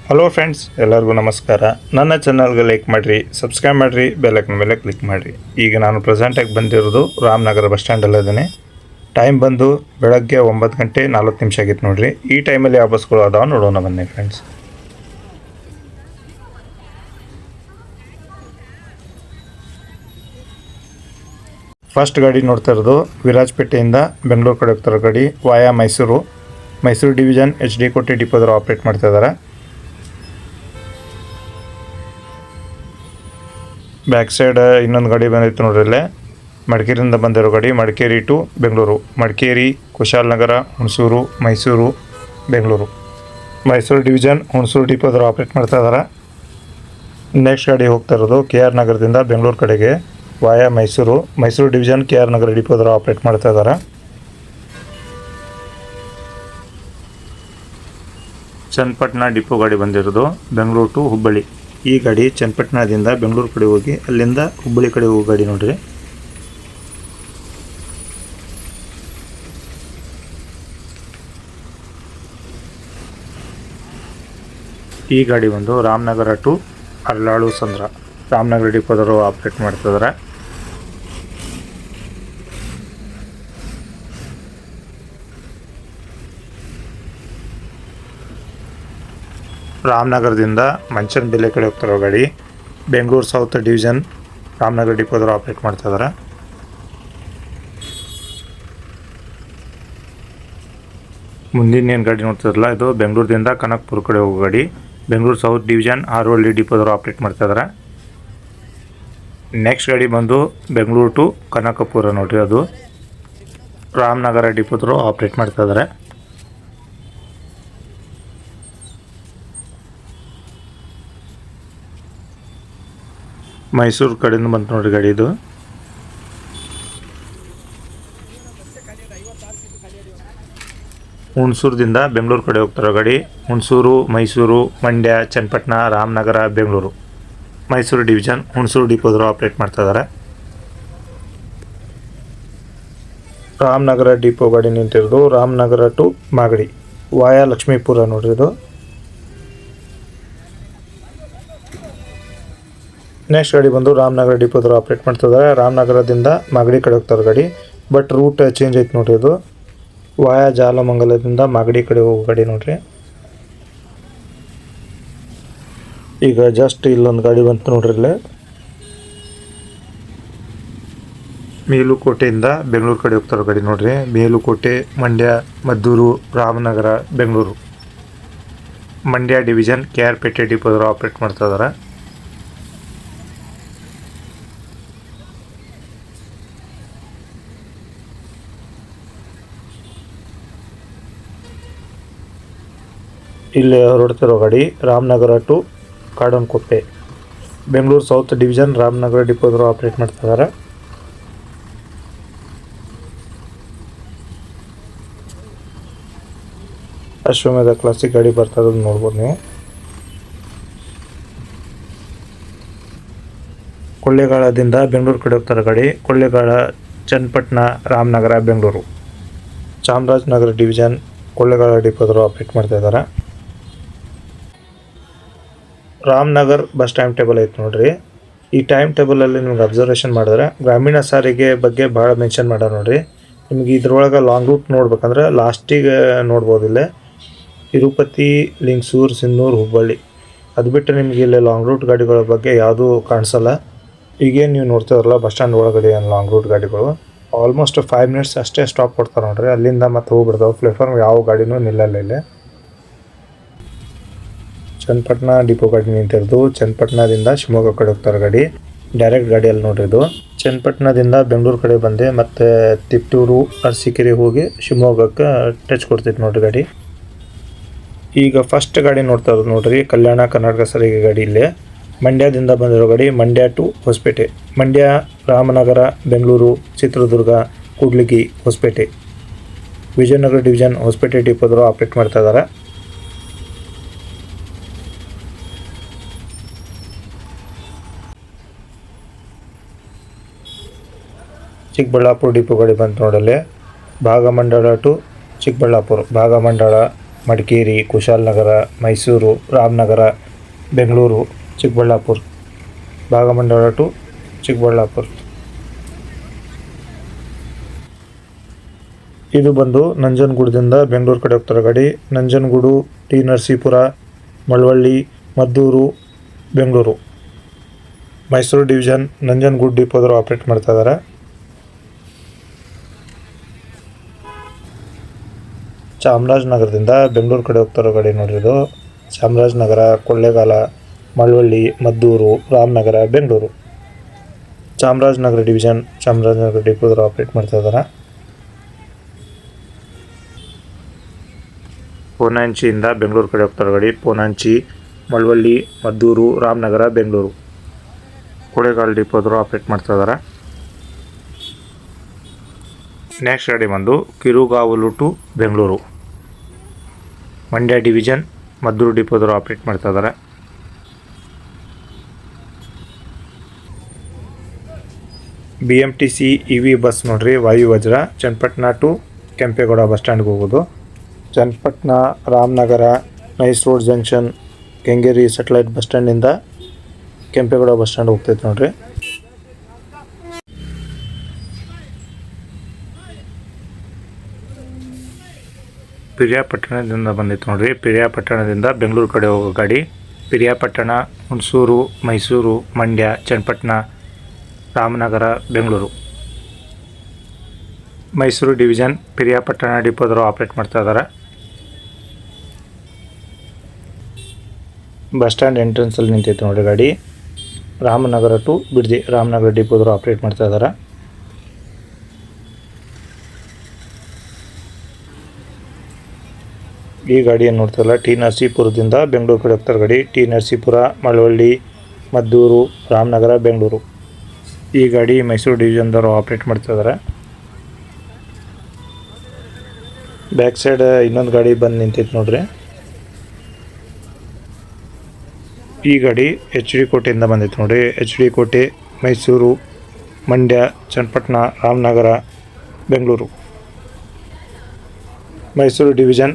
Hello friends, ಎಲ್ಲರಿಗೂ ನಮಸ್ಕಾರ. ನನ್ನ ಚಾನಲ್ಗೆ ಲೈಕ್ ಮಾಡಿರಿ, ಸಬ್ಸ್ಕ್ರೈಬ್ ಮಾಡಿರಿ, ಬೆಲ್ಲೈಕನ್ ಮೇಲೆ ಕ್ಲಿಕ್ ಮಾಡಿರಿ. ಈಗ ನಾನು ಪ್ರೆಸೆಂಟಾಗಿ ಬಂದಿರೋದು ರಾಮನಗರ ಬಸ್ ಸ್ಟ್ಯಾಂಡಲ್ಲಿದ್ದೇನೆ. ಟೈಮ್ ಬಂದು ಬೆಳಗ್ಗೆ 9 ಗಂಟೆ 40 ನಿಮಿಷ ಆಗಿತ್ತು ನೋಡಿರಿ. ಈ ಟೈಮಲ್ಲಿ ಯಾವ ಬಸ್ಗಳು ಅದಾವೆ ನೋಡೋಣ ಬನ್ನಿ ಫ್ರೆಂಡ್ಸ್. ಫಸ್ಟ್ ಗಾಡಿ ನೋಡ್ತಾ ಇರೋದು ವಿರಾಜಪೇಟೆಯಿಂದ ಬೆಂಗಳೂರು ಕಡೆ ಹೋಗ್ತಾರೋ ಗಾಡಿ ವಾಯಾ ಮೈಸೂರು ಡಿವಿಷನ್ HD ಕೋಟೆ ಡಿಪೋದವರು ಆಪ್ರೇಟ್ ಮಾಡ್ತಾ ಇದ್ದಾರೆ. ಬ್ಯಾಕ್ ಸೈಡ್ ಇನ್ನೊಂದು ಗಾಡಿ ಬಂದಿತ್ತು ನೋಡ್ರಿ. ಇಲ್ಲೇ ಮಡಿಕೇರಿಯಿಂದ ಬಂದಿರೋ ಗಾಡಿ, ಮಡಿಕೇರಿ ಟು ಬೆಂಗಳೂರು, ಮಡಿಕೇರಿ, ಕುಶಾಲನಗರ, ಹುಣಸೂರು, ಮೈಸೂರು, ಬೆಂಗಳೂರು. ಮೈಸೂರು ಡಿವಿಷನ್ ಹುಣಸೂರು ಡಿಪೋದವರು ಆಪ್ರೇಟ್ ಮಾಡ್ತಾ ಇದ್ದಾರೆ. ನೆಕ್ಸ್ಟ್ ಗಾಡಿ ಹೋಗ್ತಾ ಇರೋದು KR ನಗರದಿಂದ ಬೆಂಗಳೂರು ಕಡೆಗೆ ವಾಯಾ ಮೈಸೂರು ಡಿವಿಷನ್ KR ನಗರ ಡಿಪೋದವರು ಆಪ್ರೇಟ್ ಮಾಡ್ತಾ ಇದ್ದಾರೆ. ಚನ್ನಪಟ್ಟಣ ಡಿಪೋ ಗಾಡಿ ಬಂದಿರೋದು ಬೆಂಗಳೂರು ಟು ಹುಬ್ಬಳ್ಳಿ. ಈ ಗಾಡಿ ಚನ್ನಪಟ್ಟಣದಿಂದ ಬೆಂಗಳೂರು ಕಡೆ ಹೋಗಿ ಅಲ್ಲಿಂದ ಹುಬ್ಬಳ್ಳಿ ಕಡೆ ಹೋಗೋ ಗಾಡಿ ನೋಡ್ರಿ. ಈ ಗಾಡಿ ಬಂದು ರಾಮನಗರ ಟು ಅರ್ಲಾಳು ಸಂದ್ರ ರಾಮನಗರ ಡಿಪೋದವರು ಆಪ್ರೇಟ್ ಮಾಡ್ತಿದ್ದಾರೆ. ರಾಮನಗರದಿಂದ ಮಂಚನಬೆಲೆ ಕಡೆ ಹೋಗ್ತಾರೋ ಗಾಡಿ, ಬೆಂಗಳೂರು ಸೌತ್ ಡಿವಿಷನ್ ರಾಮನಗರ ಡಿಪೋದವರು ಆಪ್ರೇಟ್ ಮಾಡ್ತಾ ಇದ್ದಾರೆ. ಮುಂದಿನ ಏನು ಗಾಡಿ ನೋಡ್ತಿದ್ರಲ್ಲ, ಇದು ಬೆಂಗಳೂರಿಂದ ಕನಕಪುರ ಕಡೆ ಹೋಗೋ ಗಾಡಿ, ಬೆಂಗಳೂರು ಸೌತ್ ಡಿವಿಷನ್ ಆರೋಹಳ್ಳಿ ಡಿಪೋದವರು ಆಪ್ರೇಟ್ ಮಾಡ್ತಾ ಇದ್ದಾರೆ. ನೆಕ್ಸ್ಟ್ ಗಾಡಿ ಬಂದು ಬೆಂಗಳೂರು ಟು ಕನಕಪುರ ನೋಡ್ರಿ, ಅದು ರಾಮನಗರ ಡಿಪೋದವರು ಆಪ್ರೇಟ್ ಮಾಡ್ತಾ ಇದ್ದಾರೆ. ಮೈಸೂರು ಕಡೆಯಿಂದ ಬಂತು ನೋಡ್ರಿ ಗಾಡಿ ಇದು. ಹುಣಸೂರದಿಂದ ಬೆಂಗಳೂರು ಕಡೆ ಹೋಗ್ತಾರೋ ಗಾಡಿ, ಹುಣಸೂರು, ಮೈಸೂರು, ಮಂಡ್ಯ, ಚನ್ನಪಟ್ಟಣ, ರಾಮನಗರ, ಬೆಂಗಳೂರು. ಮೈಸೂರು ಡಿವಿಷನ್ ಹುಣಸೂರು ಡಿಪೋದವರು ಆಪ್ರೇಟ್ ಮಾಡ್ತಾ ಇದ್ದಾರೆ. ರಾಮನಗರ ಡಿಪೋ ಗಾಡಿ ನಿಂತಿರೋದು ರಾಮನಗರ ಟು ಮಾಗಡಿ ವಾಯಾ ಲಕ್ಷ್ಮೀಪುರ ನೋಡ್ರಿ ಇದು. ನೆಕ್ಸ್ಟ್ ಗಾಡಿ ಬಂದು ರಾಮನಗರ ಡಿಪೋದವರು ಆಪ್ರೇಟ್ ಮಾಡ್ತಾ ಇದ್ದಾರೆ. ರಾಮನಗರದಿಂದ ಮಾಗಡಿ ಕಡೆ ಹೋಗ್ತಾರೆ ಗಾಡಿ, ಬಟ್ ರೂಟ್ ಚೇಂಜ್ ಐತೆ ನೋಡ್ರಿ. ಇದು ವಾಯಾ ಜಾಲಮಂಗಲದಿಂದ ಮಾಗಡಿ ಕಡೆ ಹೋಗೋ ಗಾಡಿ ನೋಡ್ರಿ. ಈಗ ಜಸ್ಟ್ ಇಲ್ಲೊಂದು ಗಾಡಿ ಬಂತು ನೋಡ್ರಿ. ಇಲ್ಲೇ ಮೇಲುಕೋಟೆಯಿಂದ ಬೆಂಗಳೂರು ಕಡೆ ಹೋಗ್ತಾರೋ ಗಾಡಿ ನೋಡ್ರಿ. ಮೇಲುಕೋಟೆ, ಮಂಡ್ಯ, ಮದ್ದೂರು, ರಾಮನಗರ, ಬೆಂಗಳೂರು. ಮಂಡ್ಯ ಡಿವಿಷನ್ KR ಪೇಟೆ ಡಿಪೋದವರು ಆಪ್ರೇಟ್ ಮಾಡ್ತಾ ಇದ್ದಾರೆ. ಇಲ್ಲಿ ಹೊರಡ್ತಿರೋ ಗಾಡಿ Ramanagara to Kadanakoppe, Bengaluru south division Ramanagara ಡಿಪೋದವರು ಆಪ್ರೇಟ್ ಮಾಡ್ತಾ ಇದ್ದಾರೆ. ಅಶ್ವಮೇಧ ಕ್ಲಾಸಿಕ್ ಗಾಡಿ ಬರ್ತಾ ಇರೋದು ನೋಡ್ಬೋದು ನೀವು. ಕೊಳ್ಳೇಗಾಲದಿಂದ ಬೆಂಗಳೂರು ಕಡೆ ಹೋಗ್ತಾರೆ ಗಾಡಿ, ಕೊಳ್ಳೇಗಾಲ, ಚನ್ನಪಟ್ಟಣ, ರಾಮನಗರ, ಬೆಂಗಳೂರು. ಚಾಮರಾಜನಗರ ಡಿವಿಷನ್ ಕೊಳ್ಳೇಗಾಲ ಡಿಪೋದವರು ಆಪ್ರೇಟ್ ಮಾಡ್ತಾ ಇದ್ದಾರೆ. ರಾಮನಗರ್ ಬಸ್ ಟೈಮ್ ಟೇಬಲ್ ಐತೆ ನೋಡ್ರಿ. ಈ ಟೈಮ್ ಟೇಬಲಲ್ಲಿ ನಿಮ್ಗೆ ಅಬ್ಸರ್ವೇಷನ್ ಮಾಡಿದ್ರೆ ಗ್ರಾಮೀಣ ಸಾರಿಗೆ ಬಗ್ಗೆ ಭಾಳ ಮೆನ್ಷನ್ ಮಾಡ್ಯಾರ ನೋಡ್ರಿ. ನಿಮ್ಗೆ ಇದ್ರೊಳಗೆ ಲಾಂಗ್ ರೂಟ್ ನೋಡ್ಬೇಕಂದ್ರೆ ಲಾಸ್ಟಿಗೆ ನೋಡ್ಬೋದು. ಇಲ್ಲೇ ತಿರುಪತಿ, ಲಿಂಗಸೂರು, ಸಿನ್ನೂರು, ಹುಬ್ಬಳ್ಳಿ. ಅದು ಬಿಟ್ಟು ನಿಮ್ಗೆ ಇಲ್ಲಿ ಲಾಂಗ್ ರೂಟ್ ಗಾಡಿಗಳ ಬಗ್ಗೆ ಯಾವುದೂ ಕಾಣಿಸಲ್ಲ. ಈಗೇನು ನೀವು ನೋಡ್ತಿರಲ್ಲ ಬಸ್ ಸ್ಟ್ಯಾಂಡ್ ಒಳಗಡೆ ಏನು ಲಾಂಗ್ ರೂಟ್ ಗಾಡಿಗಳು ಆಲ್ಮೋಸ್ಟ್ 5 ಮಿನಿಟ್ಸ್ ಅಷ್ಟೇ ಸ್ಟಾಪ್ ಕೊಡ್ತಾರೆ ನೋಡ್ರಿ. ಅಲ್ಲಿಂದ ಮತ್ತೆ ಹೋಗ್ಬಿಡ್ತಾವೆ. ಪ್ಲೇಟ್ಫಾರ್ಮ್ ಯಾವ ಗಾಡಿನೂ ನಿಲ್ಲಲ್ಲ ಇಲ್ಲಿ. ಚನ್ನಪಟ್ಟಣ ಡಿಪೋ ಗಾಡಿ ನಿಂತಿರೋದು ಚನ್ನಪಟ್ಟಣದಿಂದ ಶಿವಮೊಗ್ಗ ಕಡೆ ಹೋಗ್ತಾರೆ ಗಾಡಿ, ಡೈರೆಕ್ಟ್ ಗಾಡಿಯಲ್ಲಿ ನೋಡ್ರಿ ಇದು. ಚನ್ನಪಟ್ಟಣದಿಂದ ಬೆಂಗಳೂರು ಕಡೆ ಬಂದೆ ಮತ್ತು ತಿಪ್ಟೂರು, ಅರಸೀಕೆರೆ ಹೋಗಿ ಶಿವಮೊಗ್ಗಕ್ಕೆ ಟಚ್ ಕೊಡ್ತೈತೆ ನೋಡ್ರಿ ಗಾಡಿ. ಈಗ ಫಸ್ಟ್ ಗಾಡಿ ನೋಡ್ತಾ ಇರೋದು ನೋಡ್ರಿ ಕಲ್ಯಾಣ ಕರ್ನಾಟಕ ಸಾರಿಗೆ ಗಾಡಿ. ಇಲ್ಲೇ ಮಂಡ್ಯದಿಂದ ಬಂದಿರೋ ಗಾಡಿ, ಮಂಡ್ಯ ಟು ಹೊಸಪೇಟೆ, ಮಂಡ್ಯ, ರಾಮನಗರ, ಬೆಂಗಳೂರು, ಚಿತ್ರದುರ್ಗ, ಕೂಡ್ಲಿಗಿ, ಹೊಸಪೇಟೆ. ವಿಜಯನಗರ ಡಿವಿಷನ್ ಹೊಸಪೇಟೆ ಡಿಪೋದವರು ಆಪ್ರೇಟ್ ಮಾಡ್ತಾ ಇದ್ದಾರೆ. ಚಿಕ್ಕಬಳ್ಳಾಪುರ ಡಿಪೋ ಗಾಡಿ ಬಂತು ನೋಡಲ್ಲಿ, ಭಾಗಮಂಡಲ ಟು ಚಿಕ್ಕಬಳ್ಳಾಪುರ, ಭಾಗಮಂಡಲ, ಮಡಿಕೇರಿ, ಕುಶಾಲನಗರ, ಮೈಸೂರು, ರಾಮನಗರ, ಬೆಂಗಳೂರು, ಚಿಕ್ಕಬಳ್ಳಾಪುರ. ಭಾಗಮಂಡಲ ಟು ಚಿಕ್ಕಬಳ್ಳಾಪುರ. ಇದು ಬಂದು ನಂಜನಗೂಡದಿಂದ ಬೆಂಗಳೂರು ಕಡೆ ಹೋಗ್ತಾರೆ ಗಾಡಿ. ನಂಜನಗೂಡು, ಟಿ ನರಸೀಪುರ, ಮಳವಳ್ಳಿ, ಮದ್ದೂರು, ಬೆಂಗಳೂರು. ಮೈಸೂರು ಡಿವಿಷನ್ ನಂಜನಗೂಡು ಡಿಪೋದವರು ಆಪ್ರೇಟ್ ಮಾಡ್ತಾ ಇದ್ದಾರೆ. ಚಾಮರಾಜನಗರದಿಂದ ಬೆಂಗಳೂರು ಕಡೆ ಹೋಗ್ತಾರೋ ಗಾಡಿ ನೋಡ್ರಿ ಇದು. ಚಾಮರಾಜನಗರ, ಕೊಳ್ಳೇಗಾಲ, ಮಳವಳ್ಳಿ, ಮದ್ದೂರು, ರಾಮನಗರ, ಬೆಂಗಳೂರು. ಚಾಮರಾಜನಗರ ಡಿವಿಷನ್ ಚಾಮರಾಜನಗರ ಡಿಪೋದವರು ಆಪ್ರೇಟ್ ಮಾಡ್ತಾ ಇದ್ದಾರೆ. ಪೋನಾಂಚಿಯಿಂದ ಬೆಂಗಳೂರು ಕಡೆ ಹೋಗ್ತಾರೋ ಗಾಡಿ. ಪೋನಾಂಚಿ, ಮಳವಳ್ಳಿ, ಮದ್ದೂರು, ರಾಮನಗರ, ಬೆಂಗಳೂರು. ಕೊಳ್ಳೇಗಾಲ ಡಿಪೋದವರು ಆಪ್ರೇಟ್ ಮಾಡ್ತಾ ಇದ್ದಾರೆ. ನೆಕ್ಸ್ಟ್ ಗಾಡಿ ಬಂದು ಕಿರುಗಾವಲು ಟು ಬೆಂಗಳೂರು. ಮಂಡ್ಯ ಡಿವಿಷನ್ ಮದ್ದೂರು ಡಿಪೋದವರು ಆಪ್ರೇಟ್ ಮಾಡ್ತಾ ಇದ್ದಾರೆ. BMTC EV ಬಸ್ ನೋಡ್ರಿ, ವಾಯು ವಜ್ರ. ಚನ್ನಪಟ್ಟಣ ಟು ಕೆಂಪೇಗೌಡ ಬಸ್ ಸ್ಟ್ಯಾಂಡ್ಗೆ ಹೋಗೋದು. Channapatna, Ramanagara, nice road junction, Kengeri satellite bus ಸ್ಟ್ಯಾಂಡಿಂದ ಕೆಂಪೇಗೌಡ ಬಸ್ ಸ್ಟ್ಯಾಂಡ್ ಹೋಗ್ತೈತೆ ನೋಡ್ರಿ. ಪಿರಿಯಾಪಟ್ಟಣದಿಂದ ಬಂದಿತ್ತು ನೋಡ್ರಿ. ಪಿರಿಯಾಪಟ್ಟಣದಿಂದ ಬೆಂಗಳೂರು ಕಡೆ ಹೋಗೋ ಗಾಡಿ. ಪಿರಿಯಾಪಟ್ಟಣ, ಹುಣಸೂರು, ಮೈಸೂರು, ಮಂಡ್ಯ, ಚನ್ನಪಟ್ಟಣ, ರಾಮನಗರ, ಬೆಂಗಳೂರು. ಮೈಸೂರು ಡಿವಿಷನ್ ಪಿರಿಯಾಪಟ್ಟಣ ಡಿಪೋದವರು ಆಪ್ರೇಟ್ ಮಾಡ್ತಾ ಇದ್ದಾರೆ. ಬಸ್ ಸ್ಟ್ಯಾಂಡ್ ಎಂಟ್ರೆನ್ಸಲ್ಲಿ ನಿಂತೈತೆ ನೋಡ್ರಿ ಗಾಡಿ. ರಾಮನಗರ ಟು ಬಿಡ್ದಿ, ರಾಮನಗರ ಡಿಪೋದವರು ಆಪ್ರೇಟ್ ಮಾಡ್ತಾ ಇದ್ದಾರೆ. ಈ ಗಾಡಿಯನ್ನು ನೋಡ್ತಾರಲ್ಲ, ಟಿ ನರಸೀಪುರದಿಂದ ಬೆಂಗಳೂರು ಕಡೆ ಹೋಗ್ತಾರೆ ಗಾಡಿ. ಟಿ ನರಸೀಪುರ, ಮಳವಳ್ಳಿ, ಮದ್ದೂರು, ರಾಮನಗರ, ಬೆಂಗಳೂರು. ಈ ಗಾಡಿ ಮೈಸೂರು ಡಿವಿಷನ್ದವರು ಆಪ್ರೇಟ್ ಮಾಡ್ತಾ ಇದ್ದಾರೆ. ಬ್ಯಾಕ್ ಸೈಡ್ ಇನ್ನೊಂದು ಗಾಡಿ ಬಂದು ನಿಂತೈತೆ ನೋಡ್ರಿ. ಈ ಗಾಡಿ HD ಕೋಟೆಯಿಂದ ಬಂದೈತೆ ನೋಡ್ರಿ. HD ಕೋಟೆ, ಮೈಸೂರು, ಮಂಡ್ಯ, ಚನ್ನಪಟ್ಟಣ, ರಾಮನಗರ, ಬೆಂಗಳೂರು. ಮೈಸೂರು ಡಿವಿಷನ್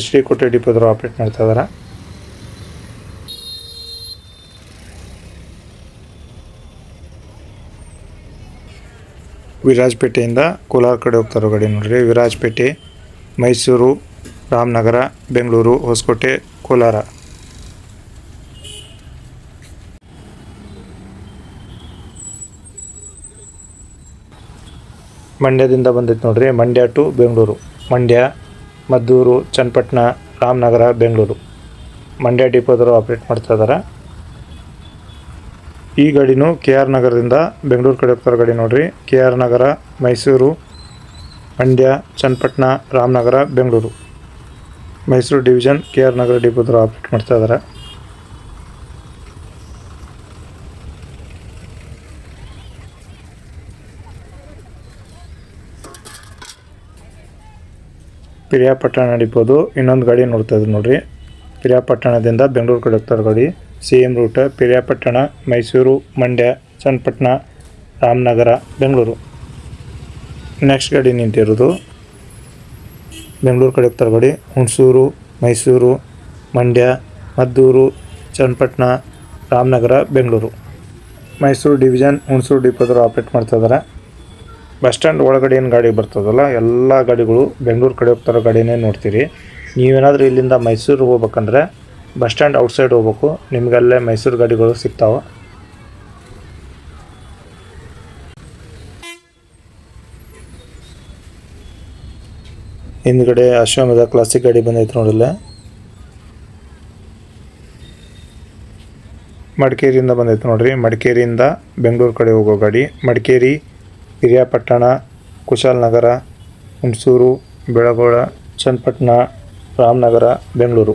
HD ಕೋಟೆ ಡಿಪೋದವರು ಆಪ್ರೇಟ್ ಮಾಡ್ತಾ ಇದ್ದಾರೆ. ವಿರಾಜಪೇಟೆಯಿಂದ ಕೋಲಾರ ಕಡೆ ಹೋಗ್ತಾರೋ ಗಾಡಿ ನೋಡ್ರಿ. ವಿರಾಜಪೇಟೆ, ಮೈಸೂರು, ರಾಮನಗರ, ಬೆಂಗಳೂರು, ಹೊಸಕೋಟೆ, ಕೋಲಾರ. ಮಂಡ್ಯದಿಂದ ಬಂದೈತೆ ನೋಡ್ರಿ. ಮಂಡ್ಯ ಟು ಬೆಂಗಳೂರು. ಮಂಡ್ಯ, ಮದ್ದೂರು, ಚನ್ನಪಟ್ಟಣ, ರಾಮನಗರ, ಬೆಂಗಳೂರು. ಮಂಡ್ಯ ಡಿಪೋದವರು ಆಪ್ರೇಟ್ ಮಾಡ್ತಾ ಇದ್ದಾರೆ. ಈ ಗಾಡಿನೂ KR ನಗರದಿಂದ ಬೆಂಗಳೂರು ಕಡೆ ಹೋಗ್ತಾರೋ ಗಾಡಿ ನೋಡ್ರಿ. KR ನಗರ, ಮೈಸೂರು, ಮಂಡ್ಯ, ಚನ್ನಪಟ್ಟಣ, ರಾಮನಗರ, ಬೆಂಗಳೂರು. ಮೈಸೂರು ಡಿವಿಷನ್ KR ನಗರ ಡಿಪೋದವರು ಆಪ್ರೇಟ್ ಮಾಡ್ತಾ ಇದ್ದಾರೆ. ಪಿರಿಯಾಪಟ್ಟಣ ಡಿಪೋದು ಇನ್ನೊಂದು ಗಾಡಿ ನೋಡ್ತಾ ಇದ್ರು ನೋಡ್ರಿ. ಪಿರಿಯಾಪಟ್ಟಣದಿಂದ ಬೆಂಗಳೂರು ಕಡೆ ಹೋಗ್ತಾರೋ ಗಾಡಿ. Same route. Periyapatna, Mysuru, Mandya, Channapatna, Ramanagara, Bengaluru. Next ಗಾಡಿ ನಿಂತಿರೋದು ಬೆಂಗಳೂರು ಕಡೆ ಹೋಗ್ತಾರೋ ಗಾಡಿ. ಹುಣಸೂರು, ಮೈಸೂರು, ಮಂಡ್ಯ, ಮದ್ದೂರು, ಚನ್ನಪಟ್ಟಣ, ರಾಮನಗರ, ಬೆಂಗಳೂರು. ಮೈಸೂರು ಡಿವಿಷನ್ ಹುಣಸೂರು ಡಿಪೋದವರು ಆಪ್ರೇಟ್ ಮಾಡ್ತಾ ಇದ್ದಾರೆ. ಬಸ್ ಸ್ಟ್ಯಾಂಡ್ ಒಳಗಡೆ ಏನು ಗಾಡಿ ಬರ್ತದಲ್ಲ, ಎಲ್ಲ ಗಾಡಿಗಳು ಬೆಂಗಳೂರು ಕಡೆ ಹೋಗ್ತಾರೋ ಗಾಡಿನೇ ನೋಡ್ತೀರಿ. ನೀವೇನಾದರೂ ಇಲ್ಲಿಂದ ಮೈಸೂರು ಹೋಗ್ಬೇಕಂದ್ರೆ ಬಸ್ ಸ್ಟ್ಯಾಂಡ್ ಔಟ್ಸೈಡ್ ಹೋಗ್ಬೇಕು. ನಿಮಗಲ್ಲೇ ಮೈಸೂರು ಗಾಡಿಗಳು ಸಿಗ್ತಾವೆ. ಹಿಂದ್ಗಡೆ ಅಶ್ವಮೇಧ ಕ್ಲಾಸಿಕ್ ಗಾಡಿ ಬಂದೈತೆ ನೋಡಿಲ್ಲ. ಮಡಿಕೇರಿಯಿಂದ ಬಂದೈತೆ ನೋಡ್ರಿ. ಮಡಿಕೇರಿಯಿಂದ ಬೆಂಗಳೂರು ಕಡೆ ಹೋಗೋ ಗಾಡಿ. ಮಡಿಕೇರಿ, ಪಿರಿಯಾಪಟ್ಟಣ, ಕುಶಾಲನಗರ, ಹುಣಸೂರು, ಬೆಳಗೋಳ, ಚನ್ನಪಟ್ಟಣ, ರಾಮನಗರ, ಬೆಂಗಳೂರು.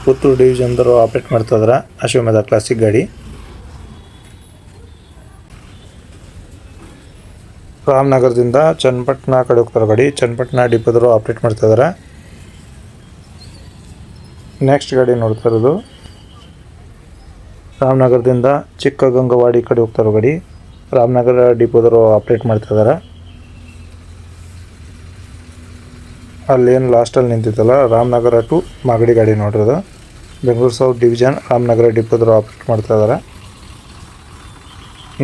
ಪುತ್ತೂರು ಡಿವಿಷನ್ದವರು ಆಪ್ರೇಟ್ ಮಾಡ್ತಾ ಇದ್ದಾರೆ ಅಶ್ವಮೇಧ ಕ್ಲಾಸಿಕ್ ಗಾಡಿ. ರಾಮನಗರದಿಂದ ಚನ್ನಪಟ್ಟಣ ಕಡೆ ಹೋಗ್ತಾರೋ ಗಾಡಿ. ಚನ್ನಪಟ್ಟಣ ಡಿಪೋದವರು ಆಪ್ರೇಟ್ ಮಾಡ್ತಾ ಇದ್ದಾರೆ. ನೆಕ್ಸ್ಟ್ ಗಾಡಿ ನೋಡ್ತಾ ಇರೋದು ರಾಮನಗರದಿಂದ ಚಿಕ್ಕಗಂಗವಾಡಿ ಕಡೆ ಹೋಗ್ತಾರೋ ಗಾಡಿ. ರಾಮನಗರ ಡಿಪೋದವರು ಆಪ್ರೇಟ್ ಮಾಡ್ತಾ ಇದ್ದಾರೆ. ಅಲ್ಲೇನು ಲಾಸ್ಟಲ್ಲಿ ನಿಂತಿತ್ತಲ್ಲ ರಾಮನಗರ ಟು ಮಾಗಡಿ ಗಾಡಿ ನೋಡ್ರಿ ಅದು. ಬೆಂಗಳೂರು ಸೌತ್ ಡಿವಿಷನ್ ರಾಮನಗರ ಡಿಪೋದ್ರು ಆಪ್ರೇಟ್ ಮಾಡ್ತಾ ಇದ್ದಾರೆ.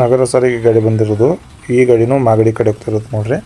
ನಗರ ಸಾರಿಗೆ ಗಾಡಿ ಬಂದಿರೋದು. ಈ ಗಾಡಿನೂ ಮಾಗಡಿ ಕಡೆ ಹೋಗ್ತಿರೋದು ನೋಡ್ರಿ.